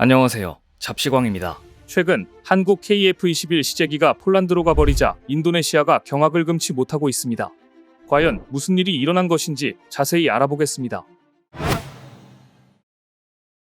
안녕하세요. 잡시광입니다. 최근 한국 KF-21 시제기가 폴란드로 가버리자 인도네시아가 경악을 금치 못하고 있습니다. 과연 무슨 일이 일어난 것인지 자세히 알아보겠습니다.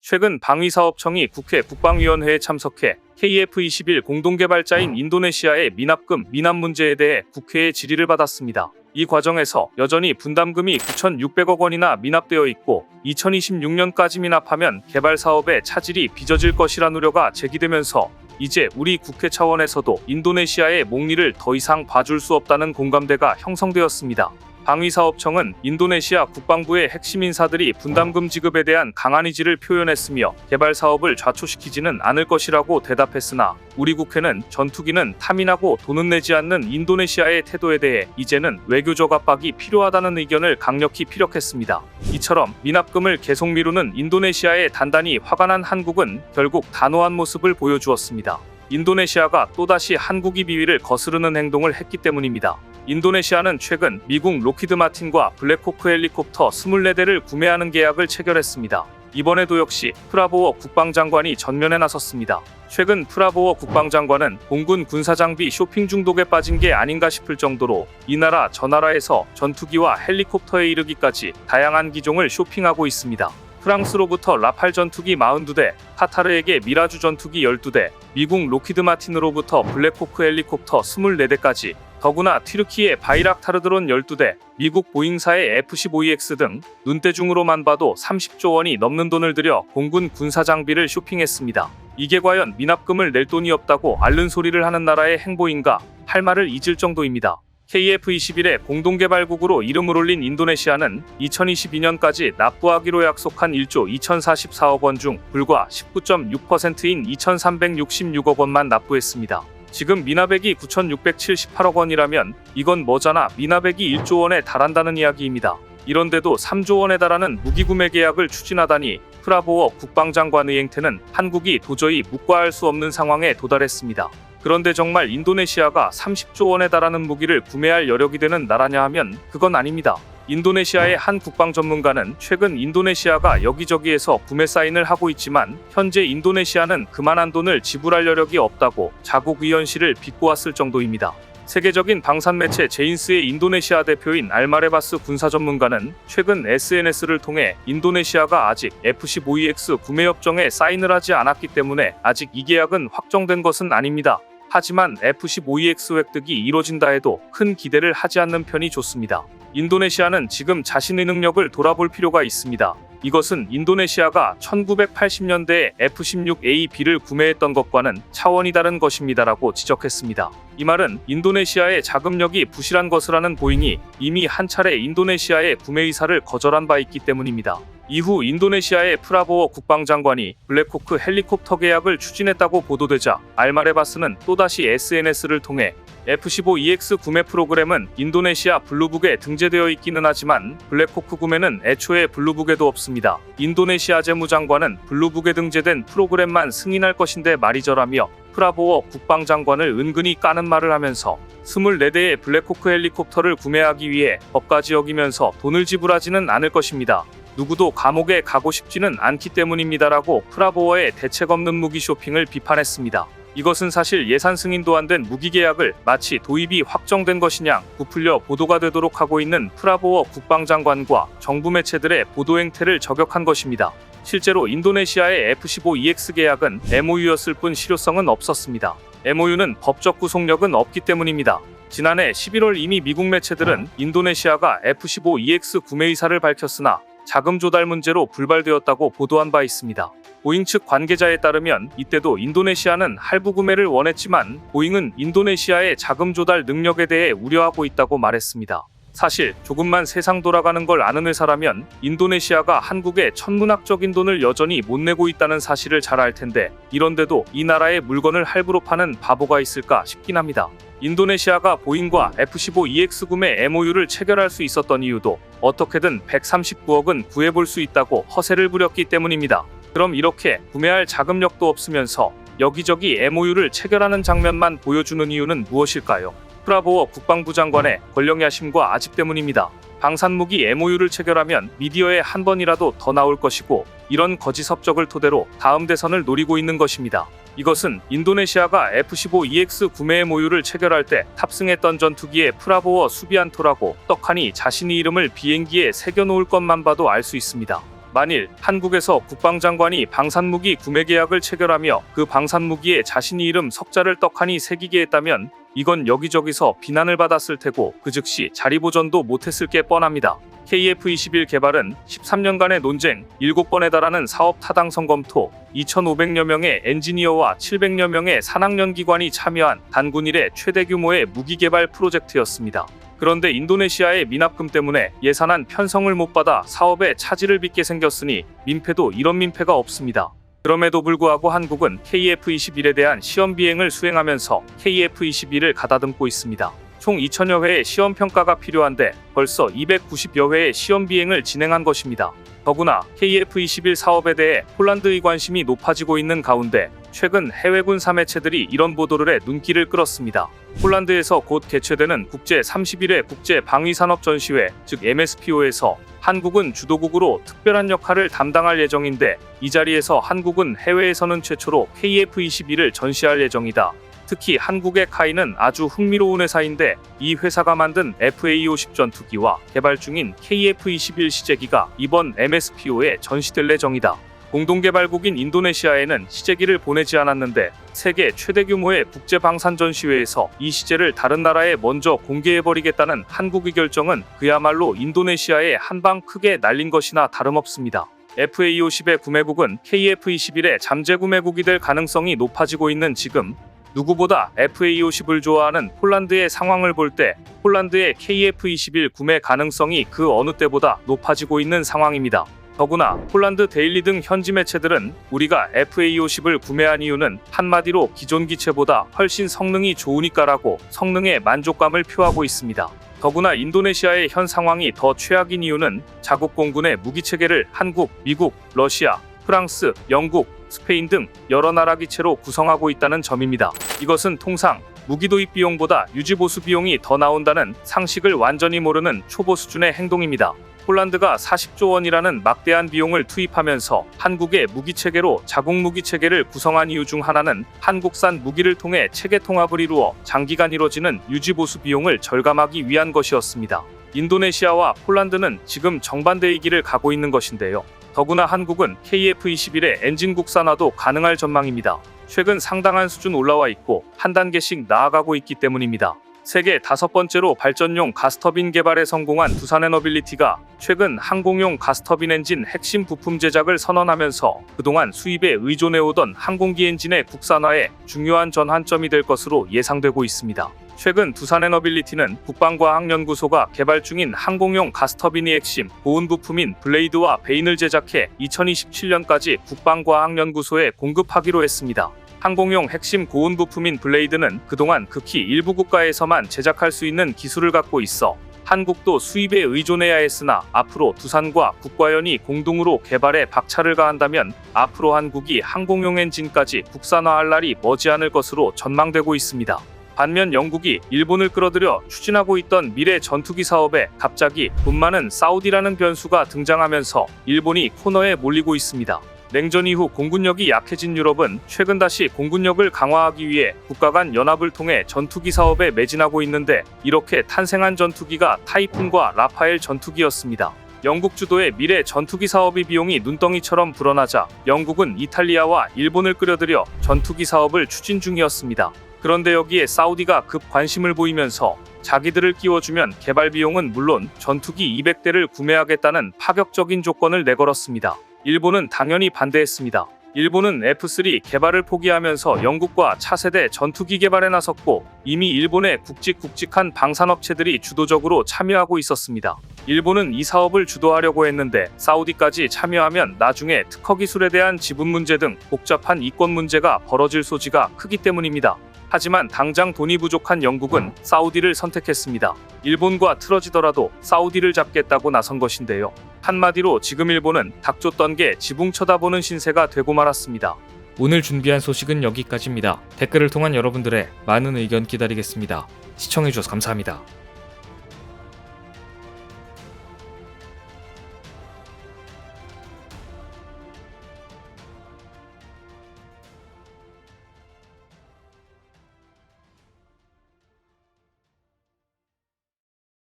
최근 방위사업청이 국회 국방위원회에 참석해 KF-21 공동개발자인 인도네시아의 미납금, 미납 문제에 대해 국회의 질의를 받았습니다. 이 과정에서 여전히 분담금이 9,600억 원이나 미납되어 있고 2026년까지 미납하면 개발 사업의 차질이 빚어질 것이란 우려가 제기되면서 이제 우리 국회 차원에서도 인도네시아의 목리를 더 이상 봐줄 수 없다는 공감대가 형성되었습니다. 방위사업청은 인도네시아 국방부의 핵심 인사들이 분담금 지급에 대한 강한 의지를 표현했으며 개발 사업을 좌초시키지는 않을 것이라고 대답했으나 우리 국회는 전투기는 탐인하고 돈은 내지 않는 인도네시아의 태도에 대해 이제는 외교적 압박이 필요하다는 의견을 강력히 피력했습니다. 이처럼 미납금을 계속 미루는 인도네시아에 단단히 화가 난 한국은 결국 단호한 모습을 보여주었습니다. 인도네시아가 또다시 한국이 비위를 거스르는 행동을 했기 때문입니다. 인도네시아는 최근 미국 로키드 마틴과 블랙호크 헬리콥터 24대를 구매하는 계약을 체결했습니다. 이번에도 역시 프라보워 국방장관이 전면에 나섰습니다. 최근 프라보워 국방장관은 공군 군사장비 쇼핑 중독에 빠진 게 아닌가 싶을 정도로 이 나라 저 나라에서 전투기와 헬리콥터에 이르기까지 다양한 기종을 쇼핑하고 있습니다. 프랑스로부터 라팔 전투기 42대, 카타르에게 미라주 전투기 12대, 미국 로키드 마틴으로부터 블랙호크 헬리콥터 24대까지, 더구나 튀르키의 바이락타르 드론 12대, 미국 보잉사의 F-15EX 등 눈대중으로만 봐도 30조 원이 넘는 돈을 들여 공군 군사 장비를 쇼핑했습니다. 이게 과연 미납금을 낼 돈이 없다고 앓는 소리를 하는 나라의 행보인가 할 말을 잊을 정도입니다. KF-21의 공동개발국으로 이름을 올린 인도네시아는 2022년까지 납부하기로 약속한 1조 2044억 원 중 불과 19.6%인 2,366억 원만 납부했습니다. 지금 미납액이 9,678억 원이라면 이건 뭐잖아 미납액이 1조 원에 달한다는 이야기입니다. 이런데도 3조 원에 달하는 무기구매 계약을 추진하다니 프라보워 국방장관의 행태는 한국이 도저히 묵과할 수 없는 상황에 도달했습니다. 그런데 정말 인도네시아가 30조 원에 달하는 무기를 구매할 여력이 되는 나라냐 하면 그건 아닙니다. 인도네시아의 한 국방 전문가는 최근 인도네시아가 여기저기에서 구매 사인을 하고 있지만 현재 인도네시아는 그만한 돈을 지불할 여력이 없다고 자국 의원실을 비꼬았을 정도입니다. 세계적인 방산 매체 제인스의 인도네시아 대표인 알마레바스 군사 전문가는 최근 SNS를 통해 인도네시아가 아직 F-15EX 구매 협정에 사인을 하지 않았기 때문에 아직 이 계약은 확정된 것은 아닙니다. 하지만 F-15EX 획득이 이뤄진다 해도 큰 기대를 하지 않는 편이 좋습니다. 인도네시아는 지금 자신의 능력을 돌아볼 필요가 있습니다. 이것은 인도네시아가 1980년대에 F-16A/B를 구매했던 것과는 차원이 다른 것입니다라고 지적했습니다. 이 말은 인도네시아의 자금력이 부실한 것이라는 보잉이 이미 한 차례 인도네시아의 구매 의사를 거절한 바 있기 때문입니다. 이후 인도네시아의 프라보워 국방장관이 블랙호크 헬리콥터 계약을 추진했다고 보도되자 알마레바스는 또다시 SNS를 통해 F-15EX 구매 프로그램은 인도네시아 블루북에 등재되어 있기는 하지만 블랙호크 구매는 애초에 블루북에도 없습니다. 인도네시아 재무장관은 블루북에 등재된 프로그램만 승인할 것인데 말이저라며 프라보워 국방장관을 은근히 까는 말을 하면서 24대의 블랙호크 헬리콥터를 구매하기 위해 법까지 어기면서 돈을 지불하지는 않을 것입니다. 누구도 감옥에 가고 싶지는 않기 때문입니다라고 프라보워의 대책 없는 무기 쇼핑을 비판했습니다. 이것은 사실 예산 승인도 안 된 무기 계약을 마치 도입이 확정된 것이냐 부풀려 보도가 되도록 하고 있는 프라보워 국방장관과 정부 매체들의 보도 행태를 저격한 것입니다. 실제로 인도네시아의 F-15EX 계약은 MOU였을 뿐 실효성은 없었습니다. MOU는 법적 구속력은 없기 때문입니다. 지난해 11월 이미 미국 매체들은 인도네시아가 F-15EX 구매 의사를 밝혔으나 자금 조달 문제로 불발되었다고 보도한 바 있습니다. 보잉 측 관계자에 따르면 이때도 인도네시아는 할부 구매를 원했지만 보잉은 인도네시아의 자금 조달 능력에 대해 우려하고 있다고 말했습니다. 사실 조금만 세상 돌아가는 걸 아는 회사라면 인도네시아가 한국에 천문학적인 돈을 여전히 못 내고 있다는 사실을 잘 알 텐데 이런데도 이 나라의 물건을 할부로 파는 바보가 있을까 싶긴 합니다. 인도네시아가 보잉과 F-15EX 구매 MOU를 체결할 수 있었던 이유도 어떻게든 139억은 구해볼 수 있다고 허세를 부렸기 때문입니다. 그럼 이렇게 구매할 자금력도 없으면서 여기저기 MOU를 체결하는 장면만 보여주는 이유는 무엇일까요? 프라보어 국방부 장관의 권력 야심과 아집 때문입니다. 방산무기 MOU를 체결하면 미디어에 한 번이라도 더 나올 것이고 이런 거짓 업적을 토대로 다음 대선을 노리고 있는 것입니다. 이것은 인도네시아가 F-15EX 구매 MOU를 체결할 때 탑승했던 전투기의 프라보어 수비안토라고 떡하니 자신의 이름을 비행기에 새겨놓을 것만 봐도 알 수 있습니다. 만일 한국에서 국방장관이 방산무기 구매 계약을 체결하며 그 방산무기에 자신의 이름 석자를 떡하니 새기게 했다면 이건 여기저기서 비난을 받았을 테고 그 즉시 자리보전도 못했을 게 뻔합니다. KF-21 개발은 13년간의 논쟁, 7번에 달하는 사업 타당성 검토, 2,500여 명의 엔지니어와 700여 명의 산학연기관이 참여한 단군 이래 최대 규모의 무기 개발 프로젝트였습니다. 그런데 인도네시아의 미납금 때문에 예산안 편성을 못 받아 사업에 차질을 빚게 생겼으니 민폐도 이런 민폐가 없습니다. 그럼에도 불구하고 한국은 KF-21에 대한 시험 비행을 수행하면서 KF-21을 가다듬고 있습니다. 총 2,000여 회의 시험 평가가 필요한데 벌써 290여 회의 시험 비행을 진행한 것입니다. 더구나 KF-21 사업에 대해 폴란드의 관심이 높아지고 있는 가운데 최근 해외군 사매체들이 이런 보도를 해 눈길을 끌었습니다. 폴란드에서 곧 개최되는 국제 31회 국제 방위산업 전시회, 즉 MSPO에서 한국은 주도국으로 특별한 역할을 담당할 예정인데 이 자리에서 한국은 해외에서는 최초로 KF-21을 전시할 예정이다. 특히 한국의 카이는 아주 흥미로운 회사인데 이 회사가 만든 FA-50 전투기와 개발 중인 KF-21 시제기가 이번 MSPO에 전시될 예정이다. 공동개발국인 인도네시아에는 시제기를 보내지 않았는데 세계 최대 규모의 국제방산전시회에서 이 시제를 다른 나라에 먼저 공개해버리겠다는 한국의 결정은 그야말로 인도네시아에 한 방 크게 날린 것이나 다름없습니다. FA-50의 구매국은 KF-21의 잠재 구매국이 될 가능성이 높아지고 있는 지금 누구보다 FA-50을 좋아하는 폴란드의 상황을 볼 때 폴란드의 KF-21 구매 가능성이 그 어느 때보다 높아지고 있는 상황입니다. 더구나 폴란드 데일리 등 현지 매체들은 우리가 FA-50을 구매한 이유는 한마디로 기존 기체보다 훨씬 성능이 좋으니까라고 성능에 만족감을 표하고 있습니다. 더구나 인도네시아의 현 상황이 더 최악인 이유는 자국 공군의 무기체계를 한국, 미국, 러시아, 프랑스, 영국, 스페인 등 여러 나라 기체로 구성하고 있다는 점입니다. 이것은 통상 무기 도입 비용보다 유지 보수 비용이 더 나온다는 상식을 완전히 모르는 초보 수준의 행동입니다. 폴란드가 40조 원이라는 막대한 비용을 투입하면서 한국의 무기체계로 자국 무기체계를 구성한 이유 중 하나는 한국산 무기를 통해 체계 통합을 이루어 장기간 이뤄지는 유지 보수 비용을 절감하기 위한 것이었습니다. 인도네시아와 폴란드는 지금 정반대의 길을 가고 있는 것인데요. 더구나 한국은 KF-21의 엔진 국산화도 가능할 전망입니다. 최근 상당한 수준 올라와 있고 한 단계씩 나아가고 있기 때문입니다. 세계 5번째로 발전용 가스터빈 개발에 성공한 두산에너빌리티가 최근 항공용 가스터빈 엔진 핵심 부품 제작을 선언하면서 그동안 수입에 의존해오던 항공기 엔진의 국산화에 중요한 전환점이 될 것으로 예상되고 있습니다. 최근 두산에너빌리티는 국방과학연구소가 개발 중인 항공용 가스터빈이 핵심 보온 부품인 블레이드와 베인을 제작해 2027년까지 국방과학연구소에 공급하기로 했습니다. 항공용 핵심 고온 부품인 블레이드는 그동안 극히 일부 국가에서만 제작할 수 있는 기술을 갖고 있어 한국도 수입에 의존해야 했으나 앞으로 두산과 국과연이 공동으로 개발에 박차를 가한다면 앞으로 한국이 항공용 엔진까지 국산화할 날이 머지않을 것으로 전망되고 있습니다. 반면 영국이 일본을 끌어들여 추진하고 있던 미래 전투기 사업에 갑자기 돈 많은 사우디라는 변수가 등장하면서 일본이 코너에 몰리고 있습니다. 냉전 이후 공군력이 약해진 유럽은 최근 다시 공군력을 강화하기 위해 국가 간 연합을 통해 전투기 사업에 매진하고 있는데 이렇게 탄생한 전투기가 타이푼과 라파엘 전투기였습니다. 영국 주도의 미래 전투기 사업의 비용이 눈덩이처럼 불어나자 영국은 이탈리아와 일본을 끌어들여 전투기 사업을 추진 중이었습니다. 그런데 여기에 사우디가 급 관심을 보이면서 자기들을 끼워주면 개발 비용은 물론 전투기 200대를 구매하겠다는 파격적인 조건을 내걸었습니다. 일본은 당연히 반대했습니다. 일본은 F-3 개발을 포기하면서 영국과 차세대 전투기 개발에 나섰고 이미 일본의 굵직굵직한 방산업체들이 주도적으로 참여하고 있었습니다. 일본은 이 사업을 주도하려고 했는데 사우디까지 참여하면 나중에 특허 기술에 대한 지분 문제 등 복잡한 이권 문제가 벌어질 소지가 크기 때문입니다. 하지만 당장 돈이 부족한 영국은 사우디를 선택했습니다. 일본과 틀어지더라도 사우디를 잡겠다고 나선 것인데요. 한마디로 지금 일본은 닭 줬던 게 지붕 쳐다보는 신세가 되고 말았습니다. 오늘 준비한 소식은 여기까지입니다. 댓글을 통한 여러분들의 많은 의견 기다리겠습니다. 시청해주셔서 감사합니다.